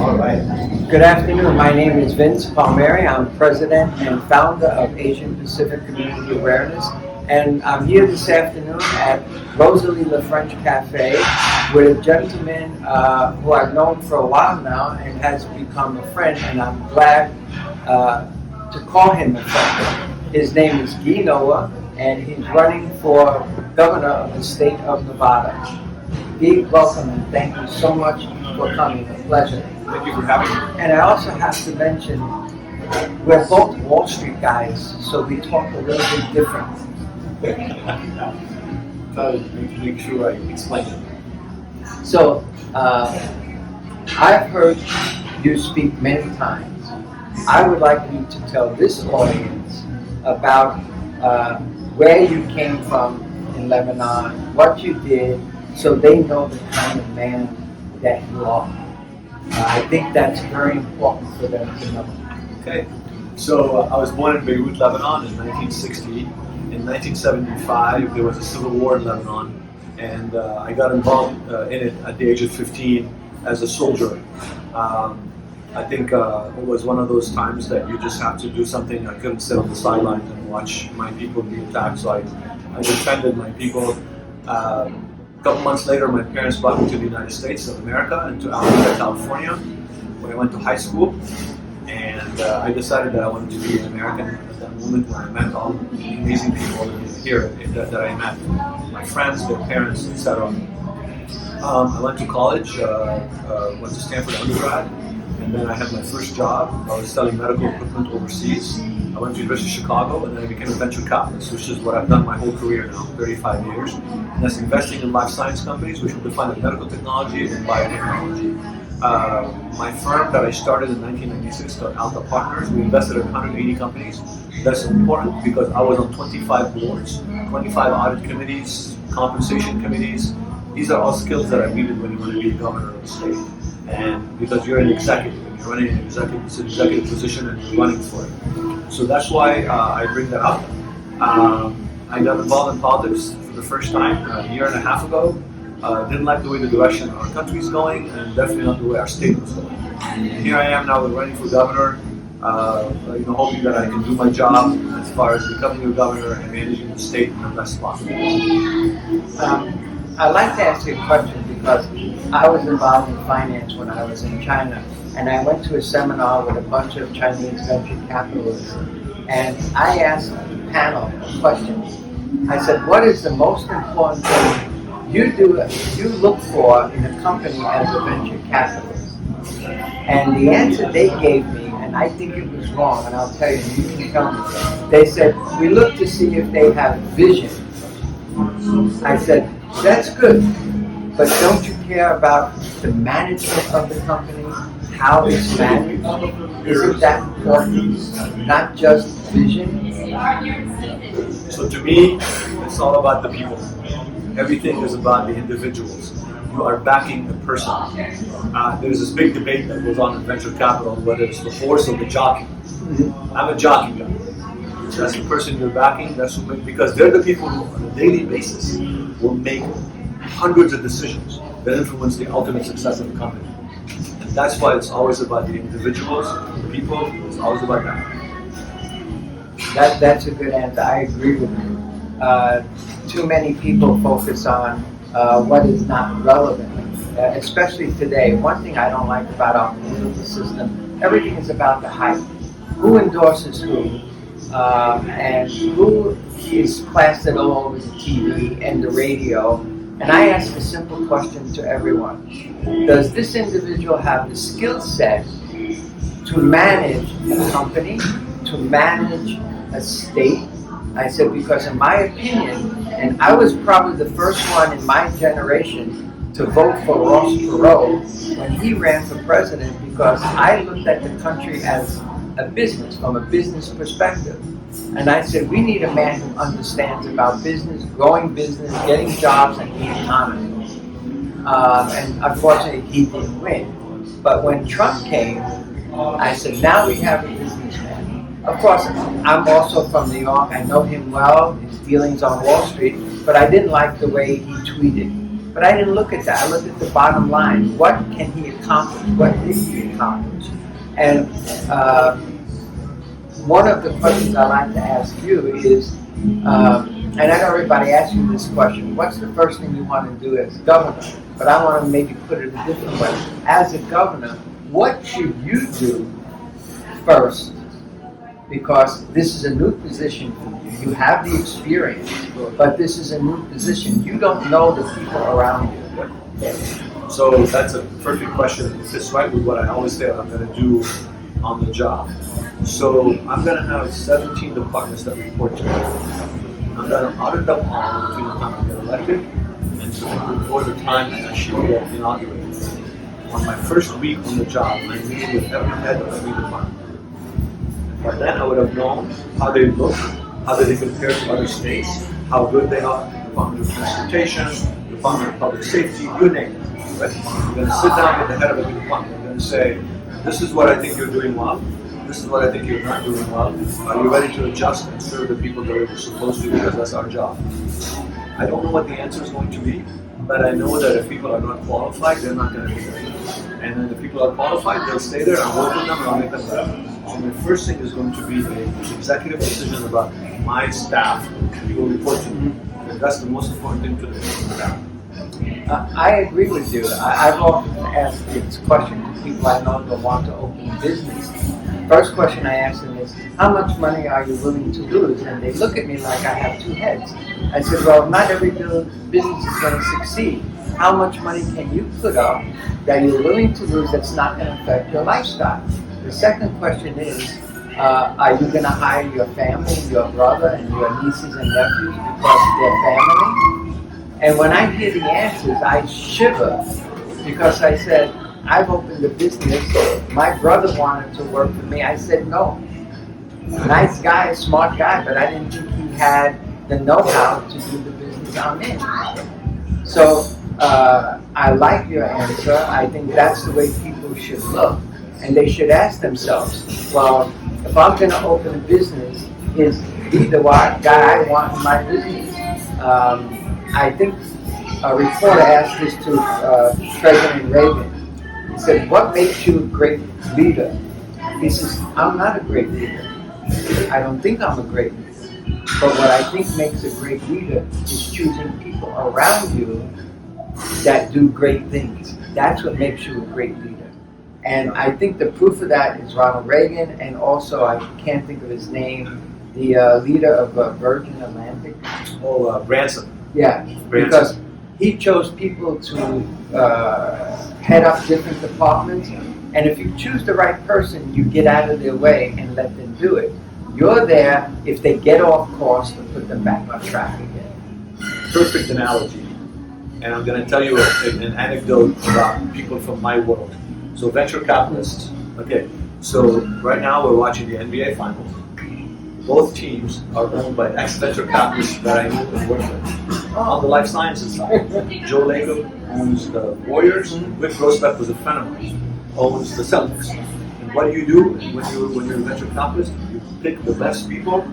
All right. Good afternoon. My name is Vince Palmieri. I'm president and founder of Asian Pacific Community Awareness. And I'm here this afternoon at Rosalie Le French Cafe with a gentleman who I've known for a while now and has become a friend, and I'm glad to call him a friend. His name is Nohra, and he's running for governor of the state of Nevada. Guy, welcome, and thank you so much for coming. A pleasure. Thank you for having me. And I also have to mention, we're both Wall Street guys, so we talk a little bit different. Make sure I explain it. So, I've heard you speak many times. I would like you to tell this audience about where you came from in Lebanon, what you did, so they know the kind of man that you are. I think that's very important for them to know. Okay. So I was born in Beirut, Lebanon in 1960. In 1975, there was a civil war in Lebanon, and I got involved in it at the age of 15 as a soldier. I think it was one of those times that you just have to do something. I couldn't sit on the sidelines and watch my people be attacked, so I defended my people. A couple months later, my parents brought me to the United States of America and to Alameda, California, where I went to high school. And I decided that I wanted to be an American at that moment when I met all the amazing people here that I met, my friends, their parents, etc. I went to college, went to Stanford undergrad, and then I had my first job. I was selling medical equipment overseas. I went to the University of Chicago, and then I became a venture capitalist, which is what I've done my whole career now, 35 years. And that's investing in life science companies, which will define as medical technology and biotechnology. My firm that I started in 1996 called Alta Partners, we invested in 180 companies. That's important because I was on 25 boards, 25 audit committees, compensation committees. These are all skills that are needed when you want to be a governor of the state. And because you're an executive, and you're running an executive position and you're running for it. So that's why I bring that up. I got involved in politics for the first time a year and a half ago. Didn't like the way the direction our country is going, and definitely not the way our state was going. And here I am now running for governor, hoping that I can do my job as far as becoming a governor and managing the state in the best possible. I'd like to ask you a question because I was involved in finance when I was in China, and I went to a seminar with a bunch of Chinese venture capitalists, and I asked the panel a question. I said, what is the most important thing you look for in a company as a venture capitalist? And the answer they gave me, and I think it was wrong, and I'll tell you, you can tell me. They said, we look to see if they have vision. I said, that's good, but don't you care about the management of the company, how it's managed? Isn't that important? Not just vision? So to me, it's all about the people. Everything is about the individuals. You are backing a person. There's this big debate that goes on in venture capital, whether it's the horse or the jockey. I'm a jockey guy. That's the person you're backing. Because they're the people who, on a daily basis, will make hundreds of decisions that influence the ultimate success of the company. And that's why it's always about the individuals, the people. It's always about that. That's a good answer. I agree with you. Too many people focus on what is not relevant, especially today. One thing I don't like about our political system, everything is about the hype. Who endorses who, and who is plastered all over the TV and the radio. And I ask a simple question to everyone. Does this individual have the skill set to manage a company, to manage a state? I said, because in my opinion, and I was probably the first one in my generation to vote for Ross Perot when he ran for president, because I looked at the country as a business, from a business perspective. And I said, we need a man who understands about business, growing business, getting jobs, and the economy. And unfortunately, he didn't win. But when Trump came, I said, now we have a businessman. Of course, I'm also from New York. I know him well, his dealings on Wall Street, but I didn't like the way he tweeted. But I didn't look at that. I looked at the bottom line. What can he accomplish? What did he accomplish? And one of the questions I like to ask you is, and I know everybody asks you this question, what's the first thing you want to do as governor? But I want to maybe put it a different way. As a governor, what should you do first? Because this is a new position for you. You have the experience, but this is a new position. You don't know the people around you. So that's a perfect question. It fits right with what I always say I'm going to do on the job. So I'm going to have 17 departments that report to me. I'm going to audit them all between the time I get elected and so before the time I actually get inaugurated. On my first week on the job, I'm meeting with every head of every department. By then I would have known how they look, how do they compare to other states, how good they are, Department of Transportation, Department of Public Safety, you name it. Right? You're going to sit down with the head of every department. You're going to say, this is what I think you're doing well. This is what I think you're not doing well. Are you ready to adjust and serve the people the way we're supposed to, because that's our job. I don't know what the answer is going to be, but I know that if people are not qualified, they're not going to be there. And then the people are qualified, they'll stay there, I'll work with them, and I'll make them better. So my first thing is going to be an executive decision about my staff who will report to me. Because that's the most important thing to the staff. I agree with you. I've often asked this question to people I know that want to open a business. First question I ask them is, how much money are you willing to lose? And they look at me like I have two heads. I said, well, not every business is going to succeed. How much money can you put up that you're willing to lose that's not going to affect your lifestyle? The second question is, are you going to hire your family, your brother, and your nieces and nephews because they're family? And when I hear the answers, I shiver because I said, I've opened a business. My brother wanted to work for me. I said no. Nice guy, smart guy, but I didn't think he had the know-how to do the business I'm in. So I like your answer. I think that's the way people should look. And they should ask themselves, well, if I'm going to open a business, is he the guy I want in my business? I think a reporter asked this to President Reagan. He said, what makes you a great leader? He says, I'm not a great leader. I don't think I'm a great leader. But what I think makes a great leader is choosing people around you that do great things. That's what makes you a great leader. And I think the proof of that is Ronald Reagan, and also, I can't think of his name, the leader of Virgin Atlantic. Branson. Yeah, because he chose people to head up different departments, and if you choose the right person, you get out of their way and let them do it. You're there if they get off course to put them back on track again. Perfect analogy. And I'm going to tell you an anecdote about people from my world. So venture capitalists. Okay, so right now we're watching the NBA Finals. Both teams are owned by ex-venture capitalists that I know and work with. On the life sciences side, Joe Lacob owns the Warriors. Rick Grossbeck was a friend of mine, owns the Celtics. And what do you do when you're a venture capitalist? You pick the best people,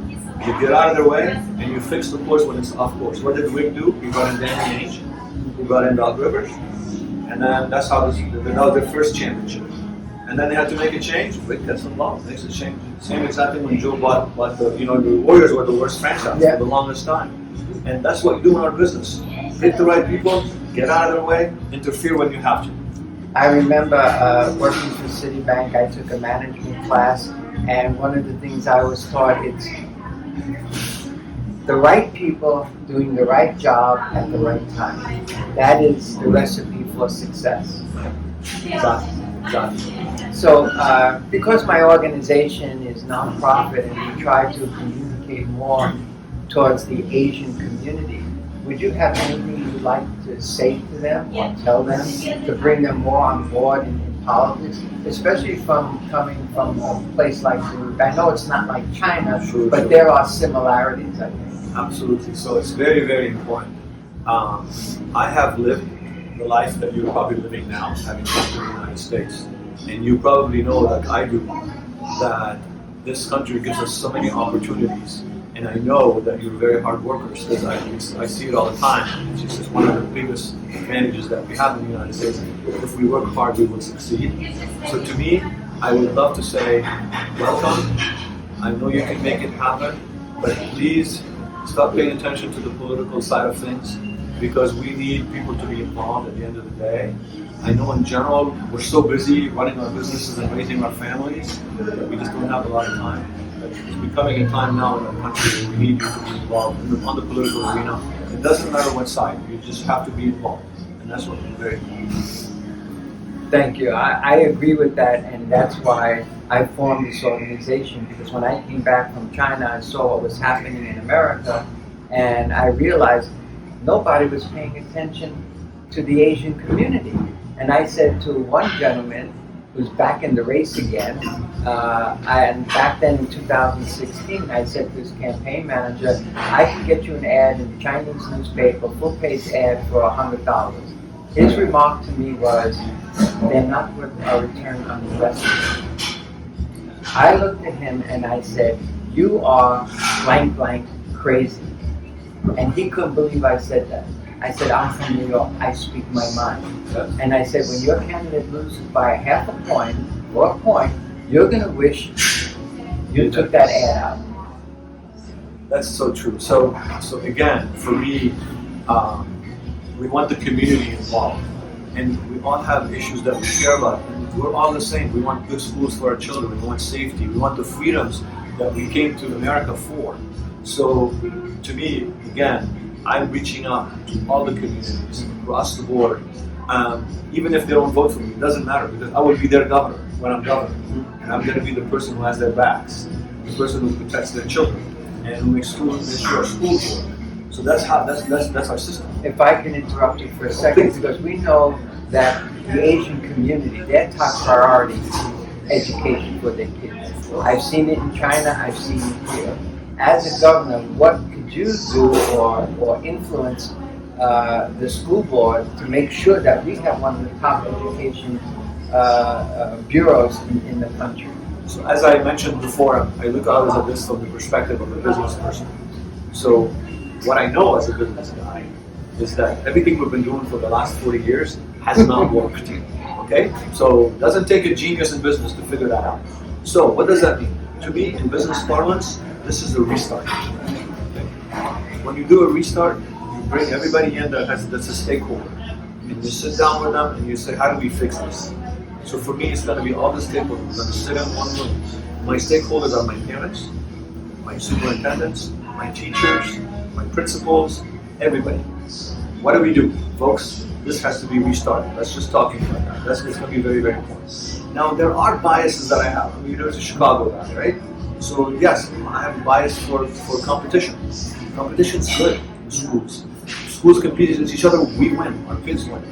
you get out of their way, and you fix the course when it's off course. What did Rick do? He brought in Danny Ainge, he brought in Doc Rivers, and then that's how that was their first championship. And then they had to make a change. Rick gets involved, makes a change. Same exact thing when Joe bought the Warriors were the worst franchise for the longest time. And that's what you do in our business. Pick the right people, get out of their way, interfere when you have to. I remember working for Citibank, I took a management class, and one of the things I was taught is the right people doing the right job at the right time. That is the recipe for success. Exactly. So, because my organization is nonprofit and we try to communicate more towards the Asian community, would you have anything you'd like to say to them or tell them to bring them more on board in politics, especially coming from a place like Peru? I know it's not like China, but there are similarities, I think. Absolutely. So it's very, very important. I have lived the life that you're probably living now, having come to the United States. And you probably know, like I do, that this country gives us so many opportunities. And I know that you're very hard workers because I see it all the time. It's just one of the biggest advantages that we have in the United States. If we work hard, we will succeed. So to me, I would love to say, welcome. I know you can make it happen, but please stop paying attention to the political side of things because we need people to be involved at the end of the day. I know in general, we're so busy running our businesses and raising our families that we just don't have a lot of time. But it's becoming a time now in our country where we need you to be involved on the political arena. It doesn't matter what side, you just have to be involved. And that's what we're very important. Thank you. I agree with that, and that's why I formed this organization, because when I came back from China, I saw what was happening in America, and I realized nobody was paying attention to the Asian community. And I said to one gentleman who's back in the race again, and back then in 2016, I said to his campaign manager, I can get you an ad in the Chinese newspaper, full-page ad for $100. His remark to me was, they're not worth a return on investment. I looked at him and I said, you are blank blank crazy. And he couldn't believe I said that. I said, I'm from New York, I speak my mind. And I said, when your candidate loses by a half a point or a point, you're going to wish you took that ad out. That's so true. So again, for me, we want the community involved. And we all have issues that we care about. And we're all the same. We want good schools for our children. We want safety. We want the freedoms that we came to America for. So to me, again, I'm reaching out to all the communities across the board. Even if they don't vote for me, it doesn't matter because I will be their governor when I'm governor. And I'm going to be the person who has their backs, the person who protects their children, and who makes sure our schools work. So that's our system. If I can interrupt you for a second, because we know that the Asian community, their top priority is education for their kids. I've seen it in China, I've seen it here. As a governor, what could you do or influence the school board to make sure that we have one of the top education bureaus in the country? So as I mentioned before, I look always at this from the perspective of a business person. So what I know as a business guy is that everything we've been doing for the last 40 years has not worked. Okay? So it doesn't take a genius in business to figure that out. So what does that mean? To me, in business parlance, this is a restart. Okay? When you do a restart, you bring everybody in that's a stakeholder. And you sit down with them and you say, how do we fix this? So for me, it's going to be all the stakeholders. We're going to sit in one room. My stakeholders are my parents, my superintendents, my teachers, my principals, everybody. What do we do? Folks, this has to be restarted. Let's just talk about that. It's going to be very, very important. Now, there are biases that I have. I mean, there's a Chicago guy, right? So yes, I have a bias for competition. Competition's good in schools. Schools compete against each other, we win, our kids win.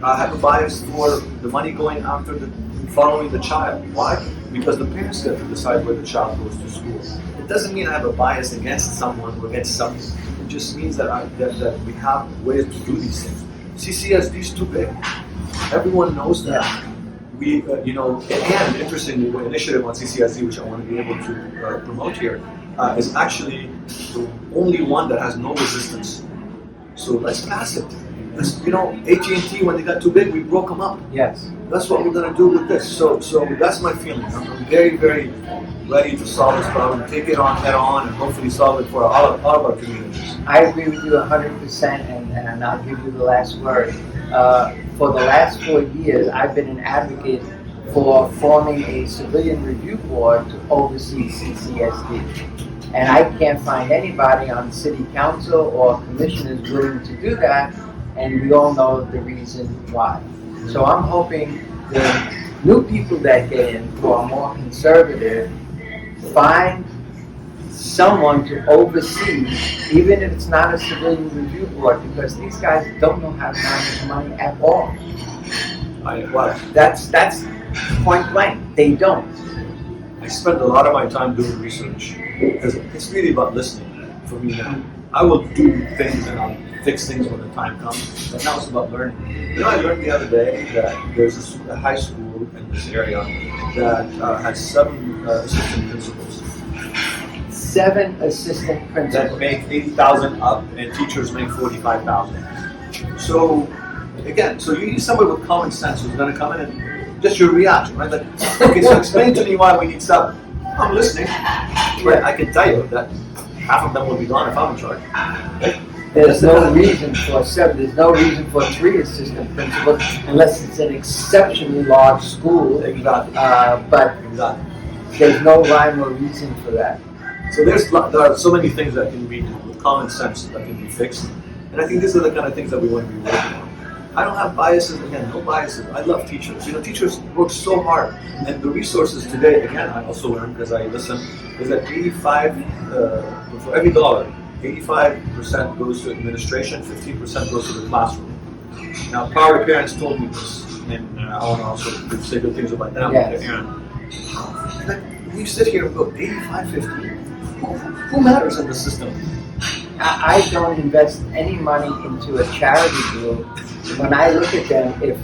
I have a bias for the money going after following the child. Why? Because the parents get to decide where the child goes to school. It doesn't mean I have a bias against someone or against something. It just means that we have ways to do these things. CCSD is too big. Everyone knows that. We, and interestingly, the initiative on CCSD, which I want to be able to promote here, is actually the only one that has no resistance. So let's pass it. AT&T, when they got too big, we broke them up. Yes. That's what we're going to do with this. So that's my feeling. I'm very, very ready to solve this problem, take it on head on, and hopefully solve it for all of our communities. I agree with you 100%, and I'll give you the last word. For the last 4 years, I've been an advocate for forming a civilian review board to oversee CCSD. And I can't find anybody on city council or commissioners willing to do that, and we all know the reason why. So I'm hoping the new people that get in who are more conservative find someone to oversee, even if it's not a civilian review board, because these guys don't know how to manage money at all. That's point blank. They don't. I spend a lot of my time doing research because it's really about listening for me now. I will do things and I'll fix things when the time comes, but now it's about learning. I learned the other day that there's a high school in this area that has 7 assistant principals. 7 assistant that principals. make 80,000 up, and teachers make 45,000. So again, so you need somebody with common sense who's going to come in and just your reaction, right? Like, okay, so explain to me why we need 7. I'm listening, but I can tell you that half of them will be gone if I'm in charge. Right? There's no reason for 7. There's no reason for 3 assistant principals unless it's an exceptionally large school. Exactly. But Exactly. there's no rhyme or reason for that. So there are so many things that can be, with common sense, that can be fixed. And I think these are the kind of things that we want to be working on. I don't have biases, again, no biases. I love teachers. You know, teachers work so hard. And the resources today, again, I also learned because I listen, is that for every dollar, 85% goes to administration, 15% goes to the classroom. Now, prior parents told me this, and I want to also say good things about them. Yes. And we sit here and go, 85, 15? Who matters in the system? I don't invest any money into a charity group. When I look at them, if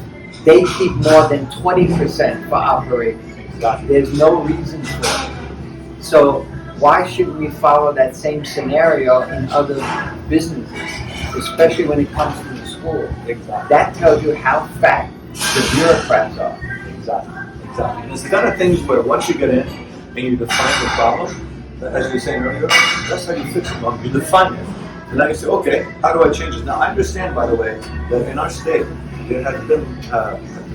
they keep more than 20% for operating, Exactly. there's no reason for it. So why should we follow that same scenario in other businesses, especially when it comes to the school? Exactly. That tells you how fat the bureaucrats are. Exactly. Exactly. And it's the kind of things where once you get in and you define the problem, as you were saying earlier, that's how you fix the problem. You define it. And then you say, okay, how do I change it? Now, I understand, by the way, that in our state, there have been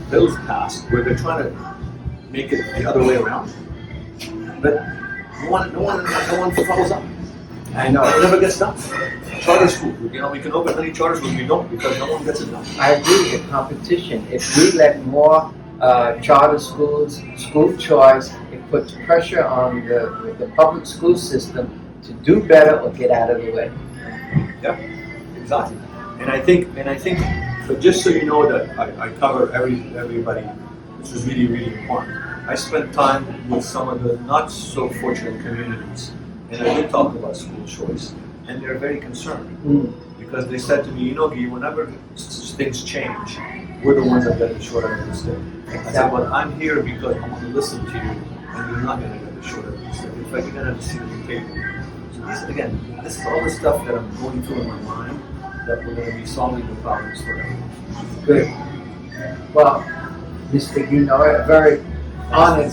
bills passed where they're trying to make it the other way around. But no one follows up. I know. It never gets done. Charter school, you know, we can open many charter schools, we don't because no one gets it done. I agree with the competition. If we let more charter schools, school choice, it puts pressure on the public school system to do better or get out of the way. Yeah, exactly. And I think, but just so you know that I cover everybody, this is really, really important. I spent time with some of the not so fortunate communities, and I did talk about school choice, and they're very concerned because they said to me, you know, Guy, whenever things change, we're the ones that get the short end of the stick. I said, well, I'm here because I want to listen to you, and you're not going to get the short end of the stick. In fact, you're going to have to see the table. This is all the stuff that I'm going through in my mind that we're going to be solving the problems for everyone. Good. Well, Mr. Nohra, very honored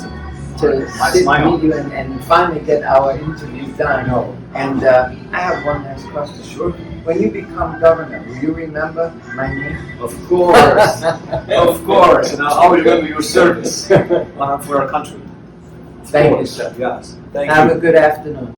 to sit with you and finally get our interview done. And I have one last question. Sure. When you become governor, will you remember my name? Of course. Of course. And I'll always remember your service for our country. Thank you, sir. Yes. Thank you. Have a good afternoon.